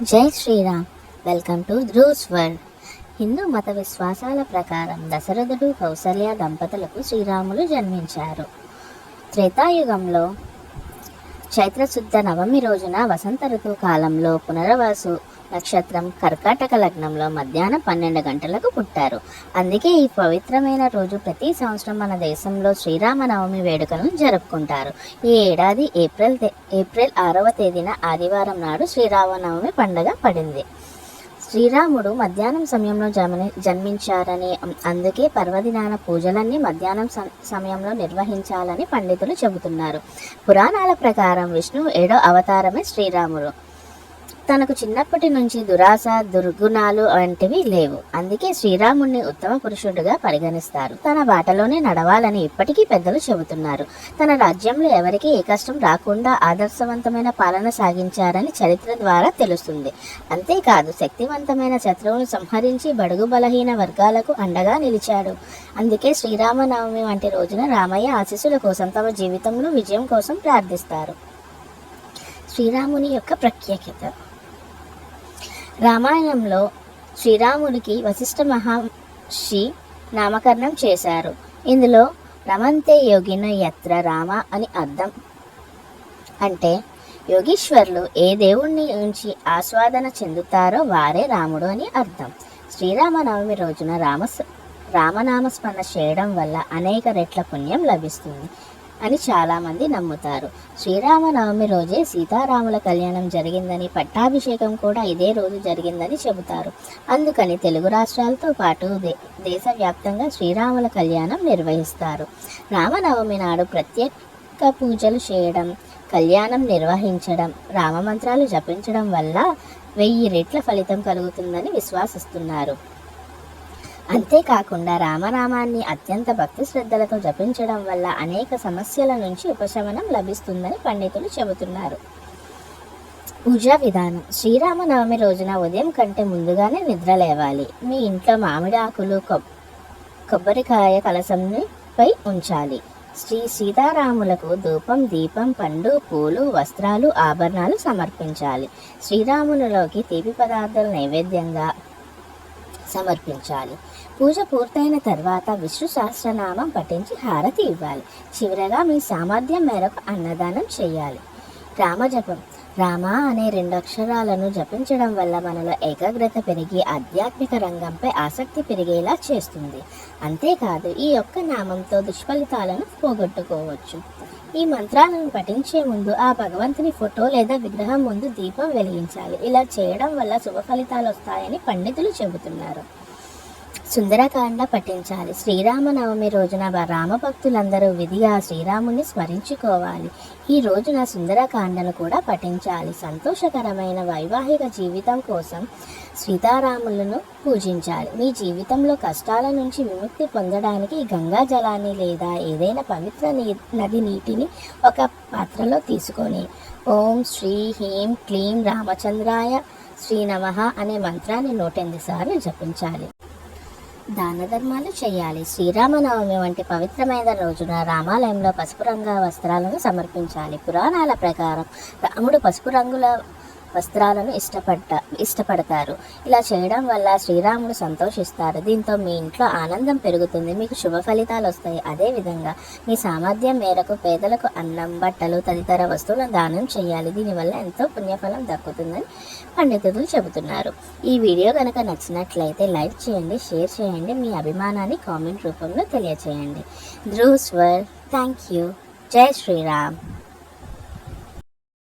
జై Sriram. Welcome to ధ్రువ్స్ world. Hindu మత విశ్వాసాల ప్రకారం దశరథుడు కౌసల్య దంపతులకు శ్రీరాములు జన్మించారు. త్రేతాయుగంలో చైత్రశుద్ధ నవమి రోజున వసంత ఋతువు కాలంలో పునర్వసు నక్షత్రం కర్కాటక లగ్నంలో మధ్యాహ్నం 12 గంటలకు పుట్టారు. అందుకే ఈ పవిత్రమైన రోజు ప్రతి సంవత్సరం మన దేశంలో శ్రీరామనవమి వేడుకలను జరుపుకుంటారు. ఈ ఏడాది ఏప్రిల్ 6వ తేదీన ఆదివారం నాడు శ్రీరామనవమి పండుగ పడింది. శ్రీరాముడు మధ్యాహ్నం సమయంలో జన్మించారని, అందుకే పర్వదినాన పూజలన్నీ మధ్యాహ్నం సమయంలో నిర్వహించాలని పండితులు చెబుతున్నారు. పురాణాల ప్రకారం విష్ణువు 7వ అవతారమే శ్రీరాముడు. తనకు చిన్నప్పటి నుంచి దురాశ, దుర్గుణాలు వంటివి లేవు. అందుకే శ్రీరాముడిని ఉత్తమ పురుషుడిగా పరిగణిస్తారు. తన బాటలోనే నడవాలని ఇప్పటికీ పెద్దలు చెబుతున్నారు. తన రాజ్యంలో ఎవరికీ ఏ కష్టం రాకుండా ఆదర్శవంతమైన పాలన సాగించారని చరిత్ర ద్వారా తెలుస్తుంది. అంతేకాదు, శక్తివంతమైన శత్రువును సంహరించి బడుగు బలహీన వర్గాలకు అండగా నిలిచాడు. అందుకే శ్రీరామనవమి వంటి రోజున రామయ్య ఆశీస్సుల కోసం తమ జీవితంలో విజయం కోసం ప్రార్థిస్తారు. శ్రీరాముని యొక్క ప్రత్యేకత. రామాయణంలో శ్రీరాముడికి వశిష్ఠ మహర్షి నామకరణం చేశారు. ఇందులో రమంతే యోగిన యత్ర రామ అని అర్థం. అంటే యోగీశ్వరులు ఏ దేవుణ్ణి నుంచి ఆస్వాదన చెందుతారో వారే రాముడు అని అర్థం. శ్రీరామనవమి రోజున రామనామస్మరణ చేయడం వల్ల అనేక రెట్ల పుణ్యం లభిస్తుంది అని చాలామంది నమ్ముతారు. శ్రీరామనవమి రోజే సీతారాముల కళ్యాణం జరిగిందని, పట్టాభిషేకం కూడా ఇదే రోజు జరిగిందని చెబుతారు. అందుకని తెలుగు రాష్ట్రాలతో పాటు దేశవ్యాప్తంగా శ్రీరాముల కళ్యాణం నిర్వహిస్తారు. రామనవమి నాడు ప్రత్యేక పూజలు చేయడం, కళ్యాణం నిర్వహించడం, రామమంత్రాలు జపించడం వల్ల 1000 రెట్ల ఫలితం కలుగుతుందని విశ్వసిస్తున్నారు. అంతేకాకుండా రామనామాన్ని అత్యంత భక్తి శ్రద్ధలతో జపించడం వల్ల అనేక సమస్యల నుంచి ఉపశమనం లభిస్తుందని పండితులు చెబుతున్నారు. పూజా విధానం. శ్రీరామనవమి రోజున ఉదయం కంటే ముందుగానే నిద్ర లేవాలి. మీ ఇంట్లో మామిడి ఆకులు, కొబ్బరికాయ కలశంపై ఉంచాలి. శ్రీ సీతారాములకు ధూపం, దీపం, పండు, పూలు, వస్త్రాలు, ఆభరణాలు సమర్పించాలి. శ్రీరామునిలోకి తీపి పదార్థాలు నైవేద్యంగా సమర్పించాలి. పూజ పూర్తయిన తర్వాత విష్ణు సహస్రనామం పఠించి హారతి ఇవ్వాలి. చివరగా మీ సామర్థ్యం మేరకు అన్నదానం చేయాలి. రామజపం. రామ అనే 2 అక్షరాలను జపించడం వల్ల మనలో ఏకాగ్రత పెరిగి ఆధ్యాత్మిక రంగంపై ఆసక్తి పెరిగేలా చేస్తుంది. అంతేకాదు, ఈ ఒక్క నామంతో దుష్ఫలితాలను పోగొట్టుకోవచ్చు. ఈ మంత్రాలను పఠించే ముందు ఆ భగవంతుని ఫోటో లేదా విగ్రహం ముందు దీపం వెలిగించాలి. ఇలా చేయడం వల్ల శుభ ఫలితాలు వస్తాయని పండితులు చెబుతున్నారు. సుందరకాండ పఠించాలి. శ్రీరామనవమి రోజున రామభక్తులందరూ విధిగా శ్రీరాముని స్మరించుకోవాలి. ఈ రోజున సుందరకాండను కూడా పఠించాలి. సంతోషకరమైన వైవాహిక జీవితం కోసం సీతారాములను పూజించాలి. మీ జీవితంలో కష్టాల నుంచి విముక్తి పొందడానికి గంగా జలాన్ని లేదా ఏదైనా పవిత్ర నది నీటిని ఒక పాత్రలో తీసుకొని ఓం శ్రీ హ్రీం క్లీం రామచంద్రాయ శ్రీ నమః అనే మంత్రాన్ని 108 సార్లు జపించాలి. దాన ధర్మాలు చేయాలి. శ్రీరామనవమి వంటి పవిత్రమైన రోజున రామాలయంలో పసుపు రంగు వస్త్రాలను సమర్పించాలి. పురాణాల ప్రకారం రాముడు పసుపు రంగుల వస్త్రాలను ఇష్టపడతారు. ఇలా చేయడం వల్ల శ్రీరాముడు సంతోషిస్తారు. దీంతో మీ ఇంట్లో ఆనందం పెరుగుతుంది, మీకు శుభ ఫలితాలు వస్తాయి. అదేవిధంగా మీ సామర్థ్యం మేరకు పేదలకు అన్నం, బట్టలు తదితర వస్తువులను దానం చేయాలి. దీనివల్ల ఎంతో పుణ్యఫలం దక్కుతుందని పండితులు చెబుతున్నారు. ఈ వీడియో కనుక నచ్చినట్లయితే లైక్ చేయండి, షేర్ చేయండి, మీ అభిమానాన్ని కామెంట్ రూపంలో తెలియచేయండి. ధ్రువ్స్ వరల్డ్. Thank you. జై శ్రీరామ్.